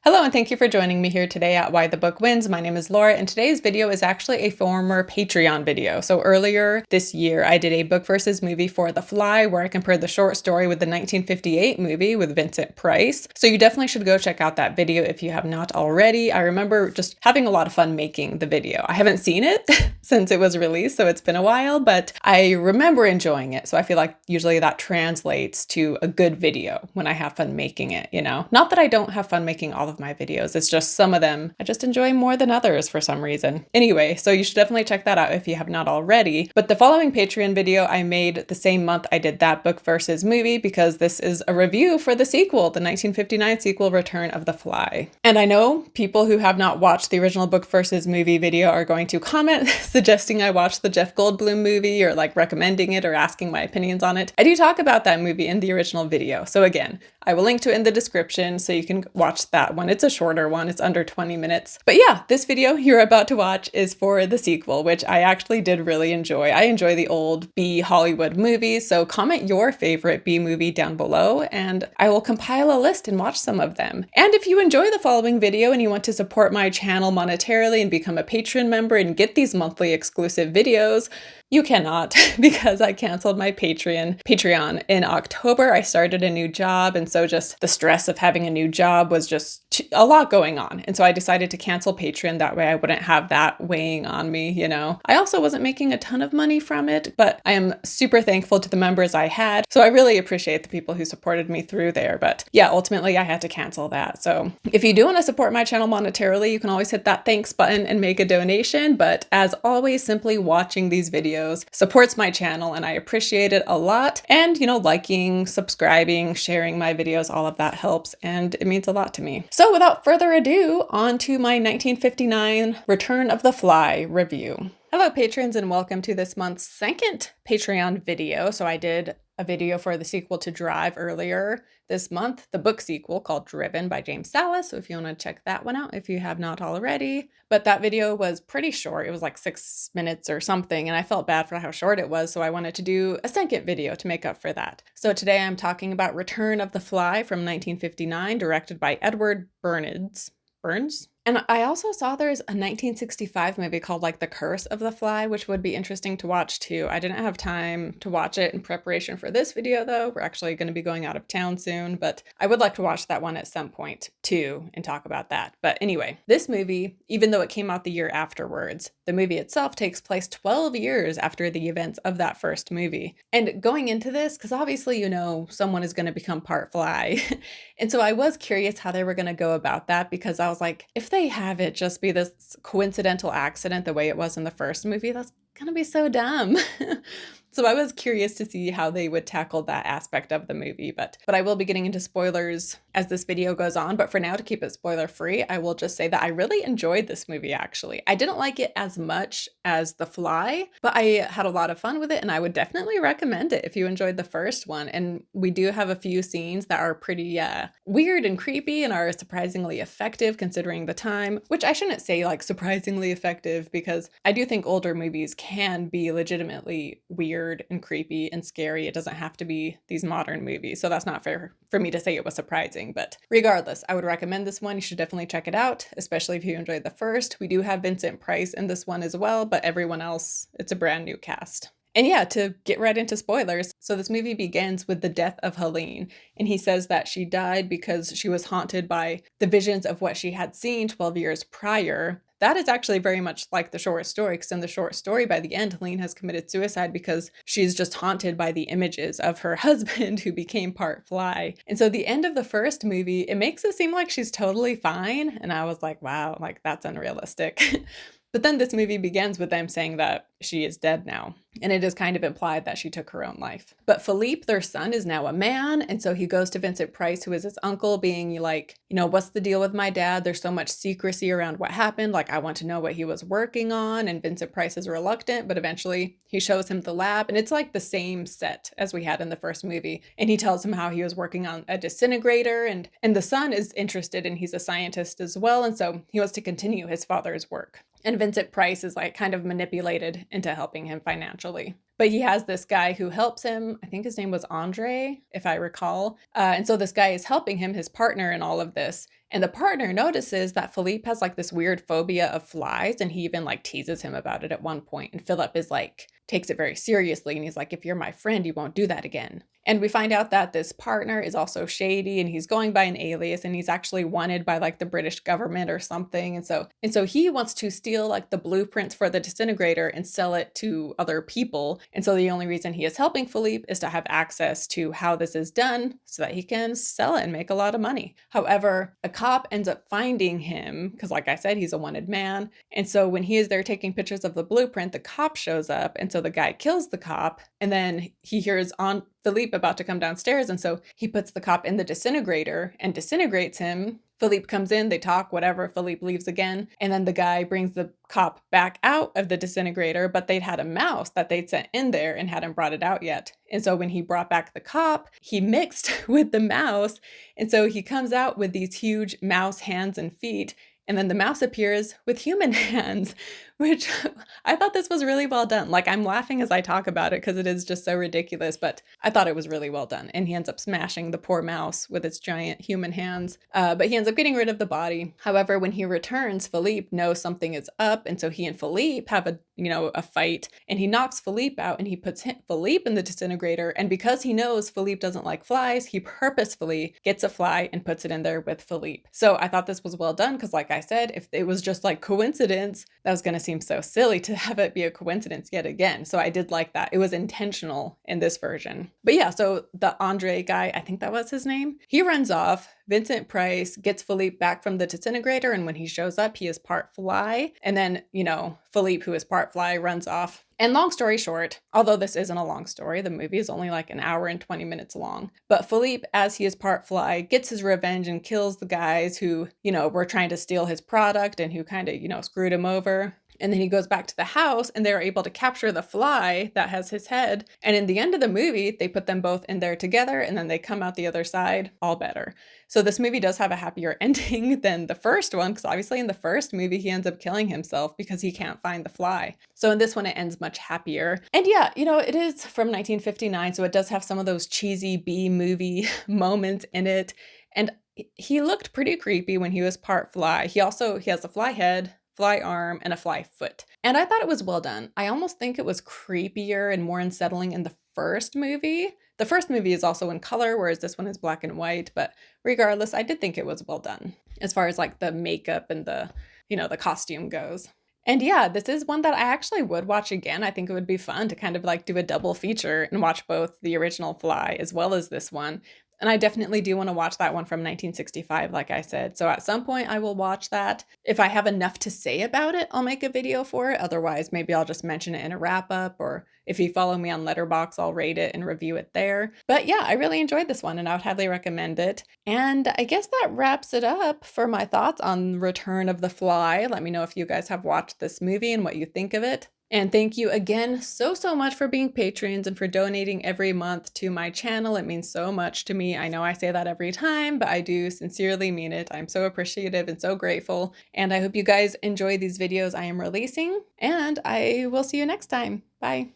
Hello and thank you for joining me here today at Why the Book Wins. My name is Laura and today's video is actually a former Patreon video. So earlier this year, I did a book versus movie for The Fly where I compared the short story with the 1958 movie with Vincent Price. So you definitely should go check out that video if you have not already. I remember just having a lot of fun making the video. I haven't seen it since it was released, so it's been a while, but I remember enjoying it. So I feel like usually that translates to a good video when I have fun making it, you know? Not that I don't have fun making all of my videos, it's just some of them I just enjoy more than others for some reason. Anyway, so you should definitely check that out if you have not already. But the following Patreon video I made the same month I did that book versus movie because this is a review for the sequel, the 1959 sequel, Return of the Fly. And I know people who have not watched the original book versus movie video are going to comment suggesting I watch the Jeff Goldblum movie or like recommending it or asking my opinions on it. I do talk about that movie in the original video. So again, I will link to it in the description so you can watch that one. It's a shorter one, it's under 20 minutes. But yeah, this video you're about to watch is for the sequel, which I actually did really enjoy. I enjoy the old B Hollywood movies, so comment your favorite B movie down below and I will compile a list and watch some of them. And if you enjoy the following video and you want to support my channel monetarily and become a Patreon member and get these monthly exclusive videos, you cannot because I canceled my Patreon in October. I started a new job, and so just the stress of having a new job was just a lot going on. And so I decided to cancel Patreon. That way I wouldn't have that weighing on me, you know. I also wasn't making a ton of money from it, but I am super thankful to the members I had. So I really appreciate the people who supported me through there. But yeah, ultimately I had to cancel that. So if you do want to support my channel monetarily, you can always hit that thanks button and make a donation. But as always, simply watching these videos supports my channel and I appreciate it a lot. And, you know, liking, subscribing, sharing my videos, all of that helps and it means a lot to me. So without further ado, on to my 1959 Return of the Fly review. Hello patrons and welcome to this month's second Patreon video. So I did a video for the sequel to Drive earlier this month, the book sequel called Driven by James Salas. So if you want to check that one out, if you have not already. But that video was pretty short. It was like 6 minutes or something. And I felt bad for how short it was. So I wanted to do a second video to make up for that. So today I'm talking about Return of the Fly from 1959, directed by Edward Burns. And I also saw there's a 1965 movie called like The Curse of the Fly, which would be interesting to watch too. I didn't have time to watch it in preparation for this video though. We're actually going to be going out of town soon, but I would like to watch that one at some point too and talk about that. But anyway, this movie, even though it came out the year afterwards, the movie itself takes place 12 years after the events of that first movie. And going into this, because obviously, you know, someone is going to become part fly. And so I was curious how they were going to go about that because I was like, if they have it just be this coincidental accident the way it was in the first movie, that's gonna be so dumb. So I was curious to see how they would tackle that aspect of the movie, but I will be getting into spoilers as this video goes on. But for now, to keep it spoiler free, I will just say that I really enjoyed this movie actually. I didn't like it as much as The Fly, but I had a lot of fun with it and I would definitely recommend it if you enjoyed the first one. And we do have a few scenes that are pretty weird and creepy and are surprisingly effective considering the time, which I shouldn't say like surprisingly effective because I do think older movies can be legitimately weird and creepy and scary. It doesn't have to be these modern movies. So that's not fair for me to say it was surprising, but regardless, I would recommend this one. You should definitely check it out, especially if you enjoyed the first. We do have Vincent Price in this one as well, but everyone else, it's a brand new cast. And yeah, to get right into spoilers, so this movie begins with the death of Helene, and he says that she died because she was haunted by the visions of what she had seen 12 years prior. That is actually very much like the short story, because in the short story, by the end, Helene has committed suicide because she's just haunted by the images of her husband who became part fly. And so the end of the first movie, it makes it seem like she's totally fine. And I was like, wow, like that's unrealistic. But then this movie begins with them saying that she is dead now. And it is kind of implied that she took her own life. But Philippe, their son, is now a man. And so he goes to Vincent Price, who is his uncle, being like, you know, what's the deal with my dad? There's so much secrecy around what happened. Like, I want to know what he was working on. And Vincent Price is reluctant, but eventually he shows him the lab. And it's like the same set as we had in the first movie. And he tells him how he was working on a disintegrator. And the son is interested and he's a scientist as well. And so he wants to continue his father's work. And Vincent Price is like kind of manipulated into helping him financially. But he has this guy who helps him. I think his name was Andre, if I recall. And so this guy is helping him, his partner, in all of this. And the partner notices that Philippe has like this weird phobia of flies, and he even like teases him about it at one point. And Philip is like, takes it very seriously, and he's like, if you're my friend, you won't do that again. And we find out that this partner is also shady, and he's going by an alias, and he's actually wanted by like the British government or something. And so he wants to steal like the blueprints for the disintegrator and sell it to other people. And so the only reason he is helping Philippe is to have access to how this is done so that he can sell it and make a lot of money. However, a cop ends up finding him because, like I said, he's a wanted man. And so when he is there taking pictures of the blueprint, the cop shows up. And so the guy kills the cop, and then he hears on Philippe about to come downstairs, and so he puts the cop in the disintegrator and disintegrates him. Philippe comes in, they talk, whatever, Philippe leaves again, and then the guy brings the cop back out of the disintegrator, but they'd had a mouse that they'd sent in there and hadn't brought it out yet. And so when he brought back the cop, he mixed with the mouse, and so he comes out with these huge mouse hands and feet, and then the mouse appears with human hands, which I thought this was really well done. Like, I'm laughing as I talk about it because it is just so ridiculous, but I thought it was really well done. And he ends up smashing the poor mouse with its giant human hands, but he ends up getting rid of the body. However, when he returns, Philippe knows something is up, and so he and Philippe have a fight, and he knocks Philippe out, and he puts Philippe in the disintegrator. And because he knows Philippe doesn't like flies, he purposefully gets a fly and puts it in there with Philippe. So I thought this was well done because, like I said, if it was just like coincidence, that was going to seem so silly to have it be a coincidence yet again. So I did like that. It was intentional in this version. But yeah, so the Andre guy, I think that was his name, he runs off. Vincent Price gets Philippe back from the disintegrator, and when he shows up, he is part fly. And then, Philippe, who is part fly, runs off. And long story short, although this isn't a long story, the movie is only like an hour and 20 minutes long. But Philippe, as he is part fly, gets his revenge and kills the guys who, were trying to steal his product and who kind of, screwed him over. And then he goes back to the house, and they're able to capture the fly that has his head. And in the end of the movie, they put them both in there together, and then they come out the other side all better. So this movie does have a happier ending than the first one, because obviously in the first movie, he ends up killing himself because he can't find the fly. So in this one, it ends much happier. And yeah, it is from 1959, so it does have some of those cheesy B-movie moments in it. And he looked pretty creepy when he was part fly. He has a fly head, fly arm, and a fly foot. And I thought it was well done. I almost think it was creepier and more unsettling in the first movie. The first movie is also in color, whereas this one is black and white. But regardless, I did think it was well done as far as like the makeup and the costume goes. And yeah, this is one that I actually would watch again. I think it would be fun to kind of like do a double feature and watch both the original Fly as well as this one. And I definitely do want to watch that one from 1965, like I said. So at some point I will watch that. If I have enough to say about it, I'll make a video for it. Otherwise, maybe I'll just mention it in a wrap up, or if you follow me on Letterboxd, I'll rate it and review it there. But yeah, I really enjoyed this one and I would highly recommend it. And I guess that wraps it up for my thoughts on Return of the Fly. Let me know if you guys have watched this movie and what you think of it. And thank you again so much for being patrons and for donating every month to my channel. It means so much to me. I know I say that every time, but I do sincerely mean it. I'm so appreciative and so grateful. And I hope you guys enjoy these videos I am releasing. And I will see you next time. Bye.